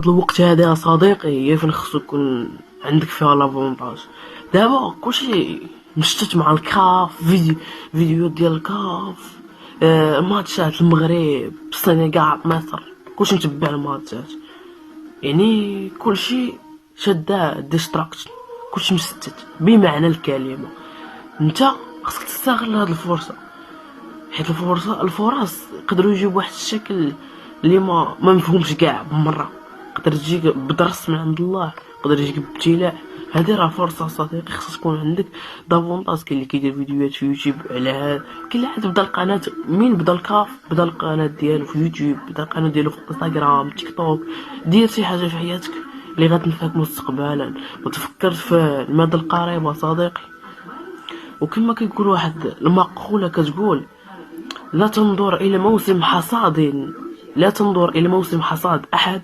الوقت هذا يا صديقي هي فين خصو يكون عندك فيها لافونتاج. دابا كلشي مشتت مع الكاف، فيديوهات ديال الكاف، ماتشات المغرب، السنغال، مصر، كلشي متبع الماتشات. يعني كلشي شادة ديستراكشن، كلشي مشتت بمعنى الكلمة. انت خصك تستغل هاد الفرصة، حيت الفرص يقدروا يجيو بواحد الشكل اللي ما مفهومش كاع بالمره. يقدر تجيك بدرس من عند الله، يقدر يجيك بابتلاء. هادي راه فرصه صديقي، خصك تكون عندك دافونتاج. كاين اللي كيدير فيديوهات في يوتيوب على هاد، كاين اللي عاد بدا القناه. من بدا الكاف بدا القناه ديالو في يوتيوب، بدا القناه ديالو في انستغرام، تيك توك. دير شي حاجه في حياتك اللي غتنفعك مستقبلا، وتفكر في المدى القريب صديقي. وكما كيقول واحد المقوله كتقول: لا تنظر إلى موسم حصاد أحد